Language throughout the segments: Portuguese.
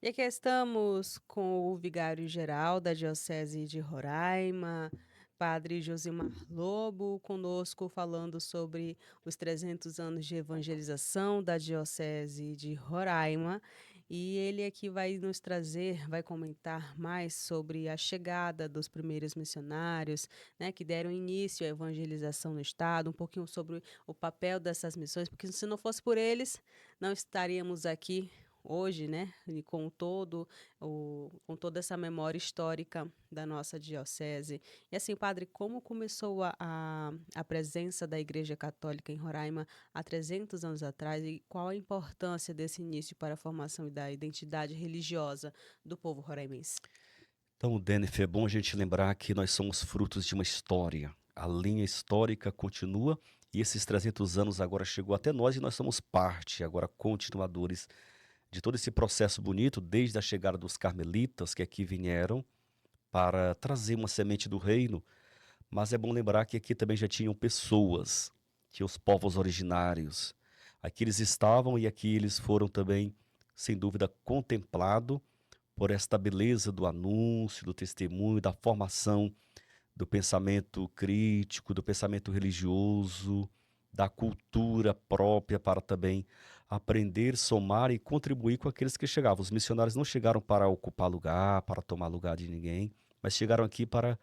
E aqui estamos com o vigário-geral da Diocese de Roraima, Padre Josimar Lobo, conosco falando sobre os 300 anos de evangelização da Diocese de Roraima. E ele aqui vai nos trazer, vai comentar mais sobre a chegada dos primeiros missionários, né, que deram início à evangelização no estado, um pouquinho sobre o papel dessas missões, porque se não fosse por eles, não estaríamos aqui hoje, né, e com toda essa memória histórica da nossa diocese. E assim, padre, como começou a presença da Igreja Católica em Roraima há 300 anos atrás e qual a importância desse início para a formação da identidade religiosa do povo roraimense? Então, Denif, é bom a gente lembrar que nós somos frutos de uma história. A linha histórica continua e esses 300 anos agora chegou até nós e nós somos parte, agora continuadores de todo esse processo bonito, desde a chegada dos carmelitas que aqui vieram para trazer uma semente do reino. Mas é bom lembrar que aqui também já tinham pessoas, tinha os povos originários. Aqui eles estavam e aqui eles foram também, sem dúvida, contemplados por esta beleza do anúncio, do testemunho, da formação do pensamento crítico, do pensamento religioso, da cultura própria para também aprender, somar e contribuir com aqueles que chegavam. Os missionários não chegaram para ocupar lugar, para tomar lugar de ninguém, mas chegaram aqui para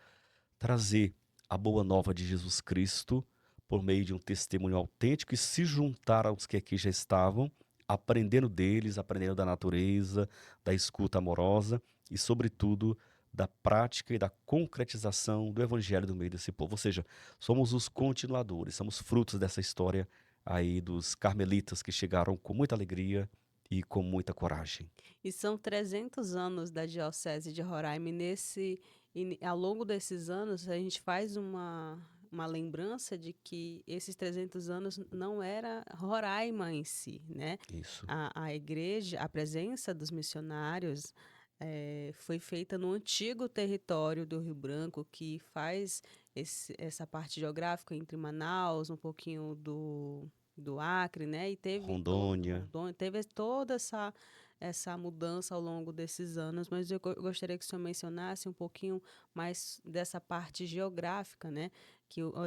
trazer a boa nova de Jesus Cristo por meio de um testemunho autêntico e se juntar aos que aqui já estavam, aprendendo deles, aprendendo da natureza, da escuta amorosa e, sobretudo, da prática e da concretização do evangelho no meio desse povo. Ou seja, somos os continuadores, somos frutos dessa história aí dos carmelitas que chegaram com muita alegria e com muita coragem. E são 300 anos da Diocese de Roraima ao longo desses anos a gente faz uma lembrança de que esses 300 anos não era Roraima em si, né. Isso. A igreja, a presença dos missionários, foi feita no antigo território do Rio Branco, que faz essa parte geográfica entre Manaus, um pouquinho do Acre, né, e teve todo Rondônia. Rondônia, teve toda essa mudança ao longo desses anos, mas eu gostaria que o senhor mencionasse um pouquinho mais dessa parte geográfica, né,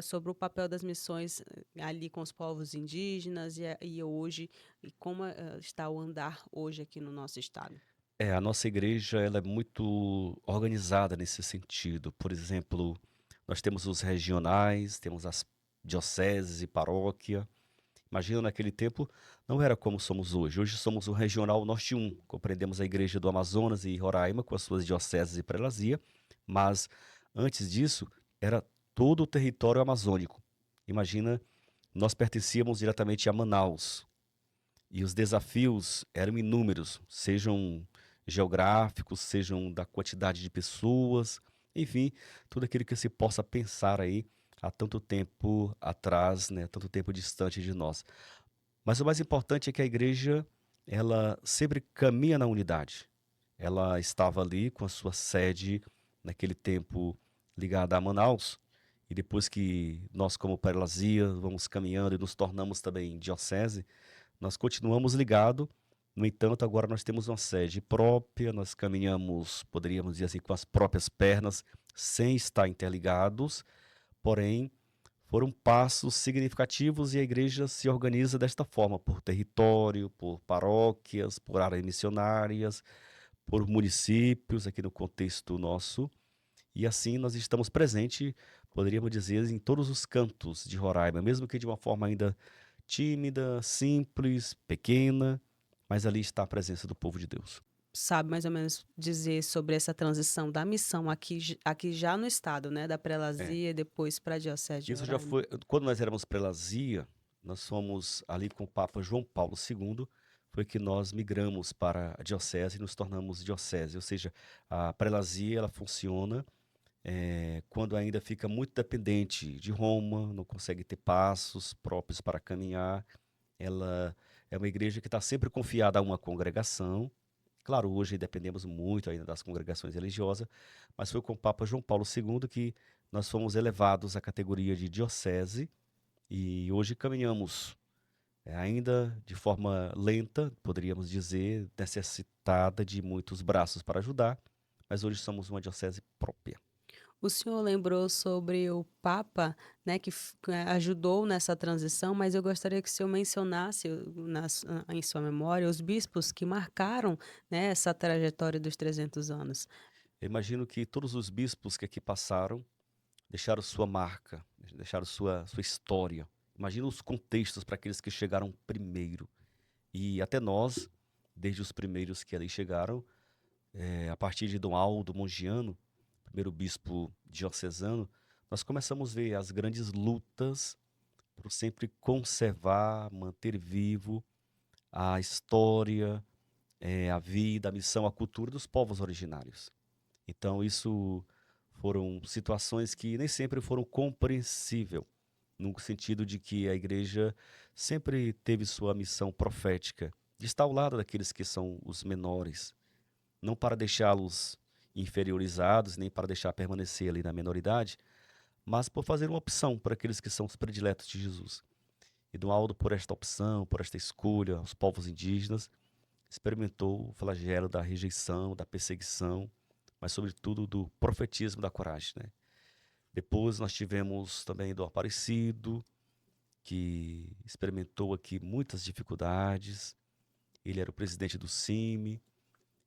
sobre o papel das missões ali com os povos indígenas e hoje, e como está o andar hoje aqui no nosso estado. A nossa igreja ela é muito organizada nesse sentido. Por exemplo, nós temos os regionais, temos as dioceses e paróquia. Imagina naquele tempo, não era como somos hoje. Hoje somos o Regional Norte 1, compreendemos a Igreja do Amazonas e Roraima com as suas dioceses e prelazia, mas antes disso era todo o território amazônico. Imagina, nós pertencíamos diretamente a Manaus, e os desafios eram inúmeros, sejam geográficos, sejam da quantidade de pessoas, enfim, tudo aquilo que se possa pensar aí há tanto tempo atrás, né, tanto tempo distante de nós. Mas o mais importante é que a igreja, ela sempre caminha na unidade. Ela estava ali com a sua sede naquele tempo ligada a Manaus, e depois que nós, como prelazia, vamos caminhando e nos tornamos também diocese, nós continuamos ligados. No entanto, agora nós temos uma sede própria, nós caminhamos, poderíamos dizer assim, com as próprias pernas, sem estar interligados, porém, foram passos significativos e a igreja se organiza desta forma, por território, por paróquias, por áreas missionárias, por municípios, aqui no contexto nosso. E assim nós estamos presentes, poderíamos dizer, em todos os cantos de Roraima, mesmo que de uma forma ainda tímida, simples, pequena, mas ali está a presença do povo de Deus. Sabe mais ou menos dizer sobre essa transição da missão aqui já no estado, né, da É. prelazia e depois para a diocese de Isso já Roraima? foi, quando nós éramos prelazia, nós fomos ali com o Papa João Paulo II, foi que nós migramos para a diocese e nos tornamos diocese, ou seja, a prelazia ela funciona quando ainda fica muito dependente de Roma, não consegue ter passos próprios para caminhar. Ela é uma igreja que está sempre confiada a uma congregação. Claro, hoje dependemos muito ainda das congregações religiosas, mas foi com o Papa João Paulo II que nós fomos elevados à categoria de diocese e hoje caminhamos ainda de forma lenta, poderíamos dizer, necessitada de muitos braços para ajudar, mas hoje somos uma diocese própria. O senhor lembrou sobre o Papa, né, que ajudou nessa transição, mas eu gostaria que o senhor mencionasse em sua memória os bispos que marcaram, né, essa trajetória dos 300 anos. Eu imagino que todos os bispos que aqui passaram deixaram sua marca, deixaram sua história. Imagina os contextos para aqueles que chegaram primeiro. E até nós, desde os primeiros que ali chegaram, a partir de Dom Aldo Mongiano, primeiro bispo diocesano, nós começamos a ver as grandes lutas por sempre conservar, manter vivo a história, a vida, a missão, a cultura dos povos originários. Então, isso foram situações que nem sempre foram compreensíveis, no sentido de que a igreja sempre teve sua missão profética, de estar ao lado daqueles que são os menores, não para deixá-los inferiorizados, nem para deixar permanecer ali na menoridade, mas por fazer uma opção para aqueles que são os prediletos de Jesus. E Dom Aldo, por esta opção, por esta escolha, os povos indígenas, experimentou o flagelo da rejeição, da perseguição, mas sobretudo do profetismo da coragem, né? Depois nós tivemos também Dom Aparecido, que experimentou aqui muitas dificuldades. Ele era o presidente do CIMI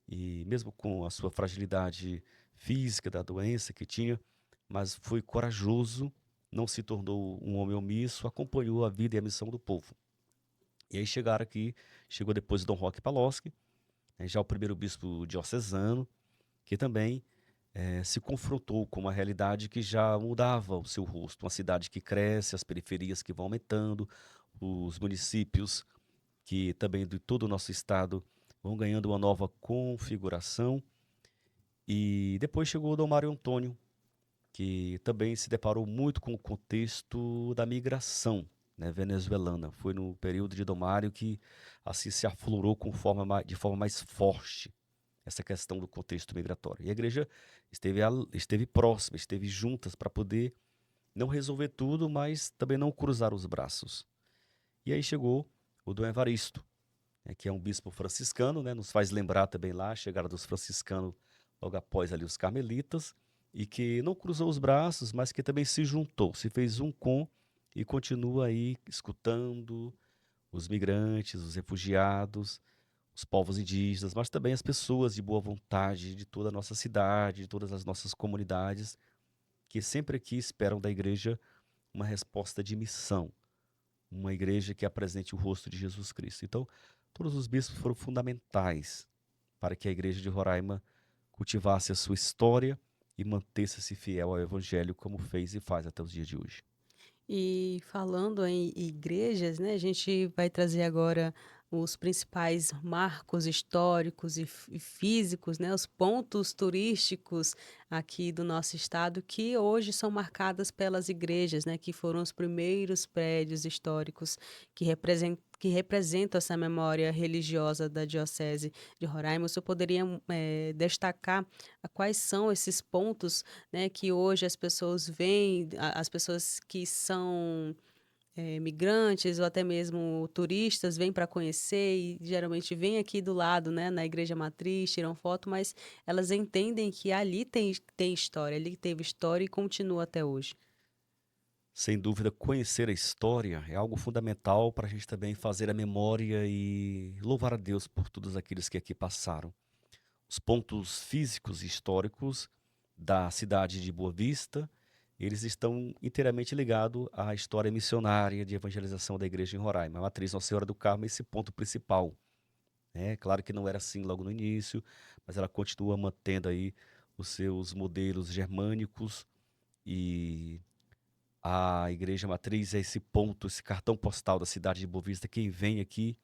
e mesmo com a sua fragilidade física da doença que tinha, mas foi corajoso, não se tornou um homem omisso, acompanhou a vida e a missão do povo. E aí chegou depois Dom Roque Palocci, né, já o primeiro bispo diocesano, que também se confrontou com uma realidade que já mudava o seu rosto. Uma cidade que cresce, as periferias que vão aumentando, os municípios que também de todo o nosso estado vão ganhando uma nova configuração. E depois chegou o Dom Mário Antônio, que também se deparou muito com o contexto da migração, né, venezuelana. Foi no período de Dom Mário que assim se aflorou de forma mais forte essa questão do contexto migratório. E a igreja esteve próxima, esteve juntas para poder não resolver tudo, mas também não cruzar os braços. E aí chegou o Dom Evaristo, né, que é um bispo franciscano, né, nos faz lembrar também lá a chegada dos franciscanos logo após ali os carmelitas, e que não cruzou os braços, mas que também se juntou, se fez um com e continua aí escutando os migrantes, os refugiados, os povos indígenas, mas também as pessoas de boa vontade de toda a nossa cidade, de todas as nossas comunidades, que sempre aqui esperam da igreja uma resposta de missão, uma igreja que apresente o rosto de Jesus Cristo. Então, todos os bispos foram fundamentais para que a igreja de Roraima cultivasse a sua história e mantesse-se fiel ao evangelho como fez e faz até os dias de hoje. E falando em igrejas, né, a gente vai trazer agora os principais marcos históricos e físicos, né, os pontos turísticos aqui do nosso estado que hoje são marcadas pelas igrejas, né, que foram os primeiros prédios históricos que representam essa memória religiosa da Diocese de Roraima. O senhor poderia destacar quais são esses pontos, né, que hoje as pessoas veem, as pessoas que são migrantes ou até mesmo turistas vêm para conhecer e geralmente vêm aqui do lado, né, na igreja matriz, tiram foto, mas elas entendem que ali tem história, ali teve história e continua até hoje. Sem dúvida, conhecer a história é algo fundamental para a gente também fazer a memória e louvar a Deus por todos aqueles que aqui passaram. Os pontos físicos e históricos da cidade de Boa Vista, eles estão inteiramente ligados à história missionária de evangelização da igreja em Roraima. A matriz Nossa Senhora do Carmo é esse ponto principal. É claro que não era assim logo no início, mas ela continua mantendo aí os seus modelos germânicos e a igreja matriz é esse ponto, esse cartão postal da cidade de Boa Vista. Quem vem aqui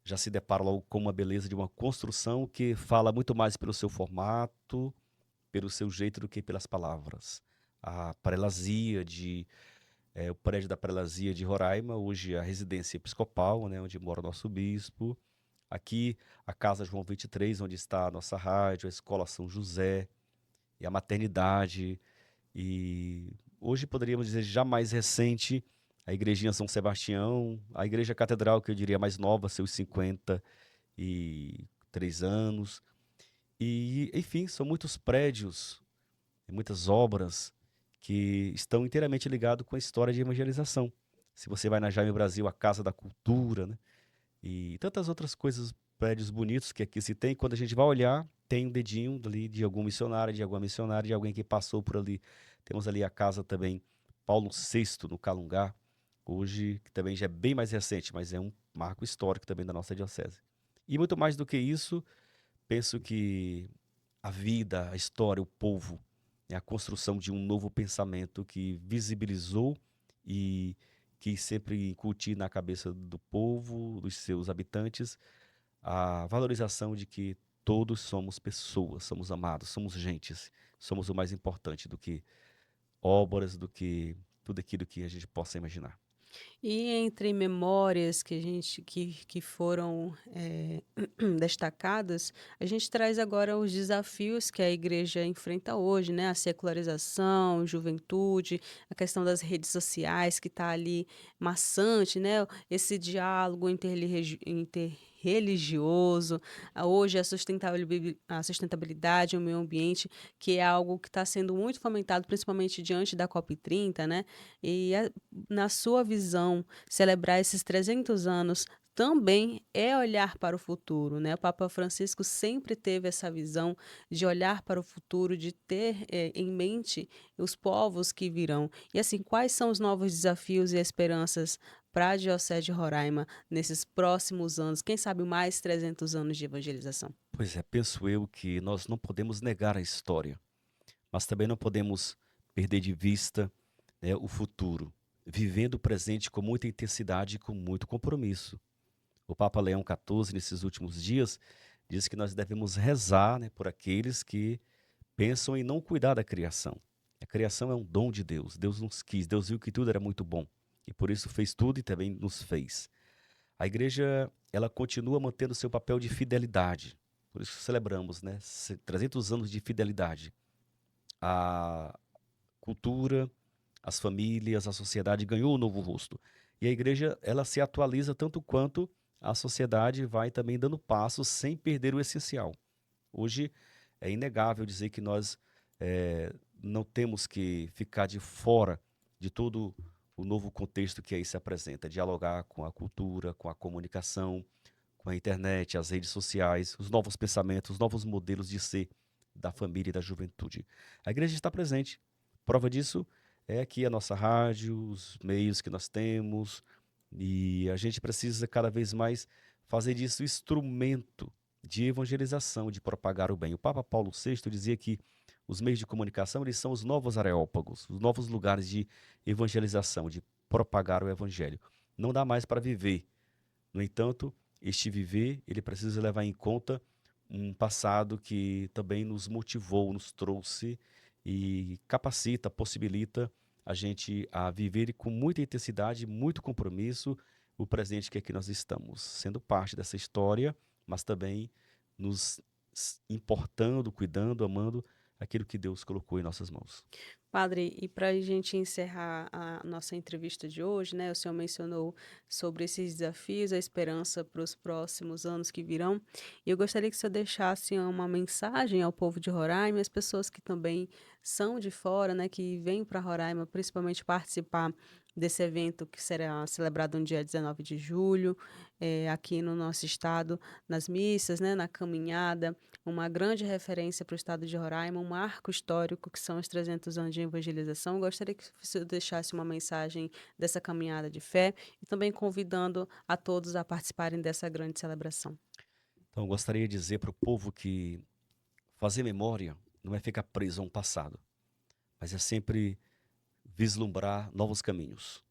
já se depara logo com uma beleza de uma construção que fala muito mais pelo seu formato, pelo seu jeito do que pelas palavras. A prelazia o prédio da prelazia de Roraima, hoje a residência episcopal, né, onde mora o nosso bispo. Aqui a Casa João 23, onde está a nossa rádio, a Escola São José e a maternidade. E hoje poderíamos dizer já mais recente a igrejinha São Sebastião, a igreja catedral, que eu diria mais nova, seus 53 anos. E, enfim, são muitos prédios, muitas obras que estão inteiramente ligados com a história de evangelização. Se você vai na Jaime Brasil, a Casa da Cultura, né? E tantas outras coisas, prédios bonitos que aqui se tem, quando a gente vai olhar, tem um dedinho ali de algum missionário, de alguma missionária, de alguém que passou por ali. Temos ali a casa também Paulo VI, no Calungá, hoje, que também já é bem mais recente, mas é um marco histórico também da nossa diocese. E muito mais do que isso, penso que a vida, a história, o povo, é a construção de um novo pensamento que visibilizou e que sempre incutir na cabeça do povo, dos seus habitantes, a valorização de que todos somos pessoas, somos amados, somos gentes, somos o mais importante do que obras, do que tudo aquilo que a gente possa imaginar. E entre memórias que foram, destacadas, a gente traz agora os desafios que a igreja enfrenta hoje, né, a secularização, juventude, a questão das redes sociais que está ali maçante, né, esse diálogo interreligioso, hoje a sustentabilidade, o meio ambiente, que é algo que está sendo muito fomentado, principalmente diante da COP30, né, e na sua visão, celebrar esses 300 anos também é olhar para o futuro, né. O Papa Francisco sempre teve essa visão de olhar para o futuro, de ter, em mente os povos que virão. E, assim, quais são os novos desafios e esperanças para a Diocese de Roraima nesses próximos anos, quem sabe mais 300 anos de evangelização? Pois é, penso eu que nós não podemos negar a história, mas também não podemos perder de vista, né, o futuro, vivendo o presente com muita intensidade e com muito compromisso. O Papa Leão XIV, nesses últimos dias, disse que nós devemos rezar, né, por aqueles que pensam em não cuidar da criação. A criação é um dom de Deus. Deus nos quis, Deus viu que tudo era muito bom e por isso fez tudo e também nos fez. A igreja, ela continua mantendo seu papel de fidelidade. Por isso celebramos, né, 300 anos de fidelidade. A cultura, as famílias, a sociedade ganhou um novo rosto. E a igreja, ela se atualiza tanto quanto a sociedade vai também dando passos sem perder o essencial. Hoje é inegável dizer que nós não temos que ficar de fora de todo o novo contexto que aí se apresenta, dialogar com a cultura, com a comunicação, com a internet, as redes sociais, os novos pensamentos, os novos modelos de ser da família e da juventude. A igreja está presente. Prova disso é aqui a nossa rádio, os meios que nós temos, e a gente precisa cada vez mais fazer disso instrumento de evangelização, de propagar o bem. O Papa Paulo VI dizia que os meios de comunicação eles são os novos areópagos, os novos lugares de evangelização, de propagar o evangelho. Não dá mais para viver. No entanto, este viver, ele precisa levar em conta um passado que também nos motivou, nos trouxe e capacita, possibilita a gente a viver com muita intensidade, muito compromisso o presente que aqui nós estamos, sendo parte dessa história, mas também nos importando, cuidando, amando aquilo que Deus colocou em nossas mãos. Padre, e para a gente encerrar a nossa entrevista de hoje, né, o senhor mencionou sobre esses desafios, a esperança para os próximos anos que virão, e eu gostaria que o senhor deixasse uma mensagem ao povo de Roraima, e as pessoas que também são de fora, né, que vêm para Roraima, principalmente participar desse evento que será celebrado no dia 19 de julho, aqui no nosso estado, nas missas, né, na caminhada, uma grande referência para o estado de Roraima, um marco histórico que são os 300 anos de evangelização. Gostaria que você deixasse uma mensagem dessa caminhada de fé e também convidando a todos a participarem dessa grande celebração. Então, eu gostaria de dizer para o povo que fazer memória não é ficar preso a um passado, mas é sempre vislumbrar novos caminhos.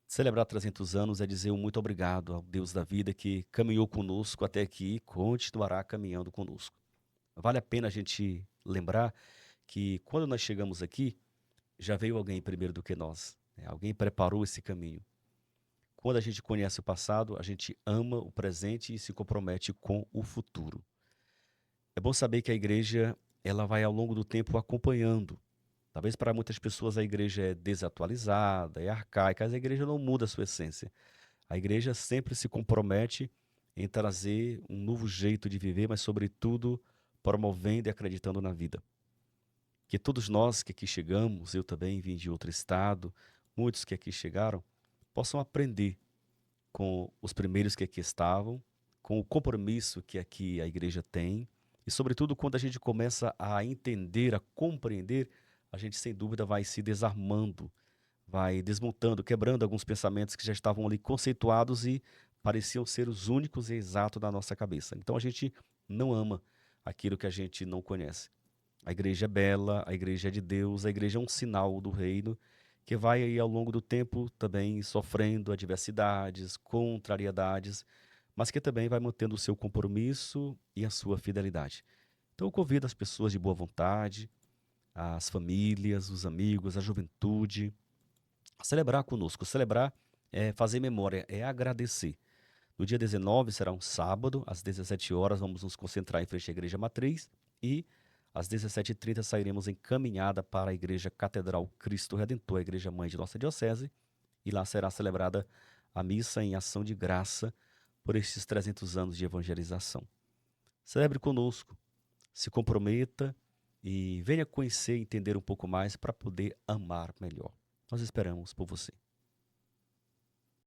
Celebrar 300 anos é dizer um muito obrigado ao Deus da vida que caminhou conosco até aqui e continuará caminhando conosco. Vale a pena a gente lembrar que quando nós chegamos aqui, já veio alguém primeiro do que nós, né? Alguém preparou esse caminho. Quando a gente conhece o passado, a gente ama o presente e se compromete com o futuro. É bom saber que a igreja ela vai ao longo do tempo acompanhando. Talvez para muitas pessoas a igreja é desatualizada, é arcaica, mas a igreja não muda a sua essência. A igreja sempre se compromete em trazer um novo jeito de viver, mas, sobretudo, promovendo e acreditando na vida. Que todos nós que aqui chegamos, eu também vim de outro estado, muitos que aqui chegaram, possam aprender com os primeiros que aqui estavam, com o compromisso que aqui a igreja tem, e, sobretudo, quando a gente começa a entender, a compreender, a gente sem dúvida vai se desarmando, vai desmontando, quebrando alguns pensamentos que já estavam ali conceituados e pareciam ser os únicos e exatos da nossa cabeça. Então a gente não ama aquilo que a gente não conhece. A igreja é bela, a igreja é de Deus, a igreja é um sinal do reino que vai aí ao longo do tempo também sofrendo adversidades, contrariedades, mas que também vai mantendo o seu compromisso e a sua fidelidade. Então eu convido as pessoas de boa vontade, as famílias, os amigos, a juventude, a celebrar conosco. Celebrar é fazer memória, é agradecer. No dia 19 será um sábado, às 17 horas vamos nos concentrar em frente à Igreja Matriz e às 17h30 sairemos em caminhada para a Igreja Catedral Cristo Redentor, a Igreja Mãe de nossa Diocese, e lá será celebrada a missa em ação de graça por estes 300 anos de evangelização. Celebre conosco, se comprometa e venha conhecer e entender um pouco mais para poder amar melhor. Nós esperamos por você.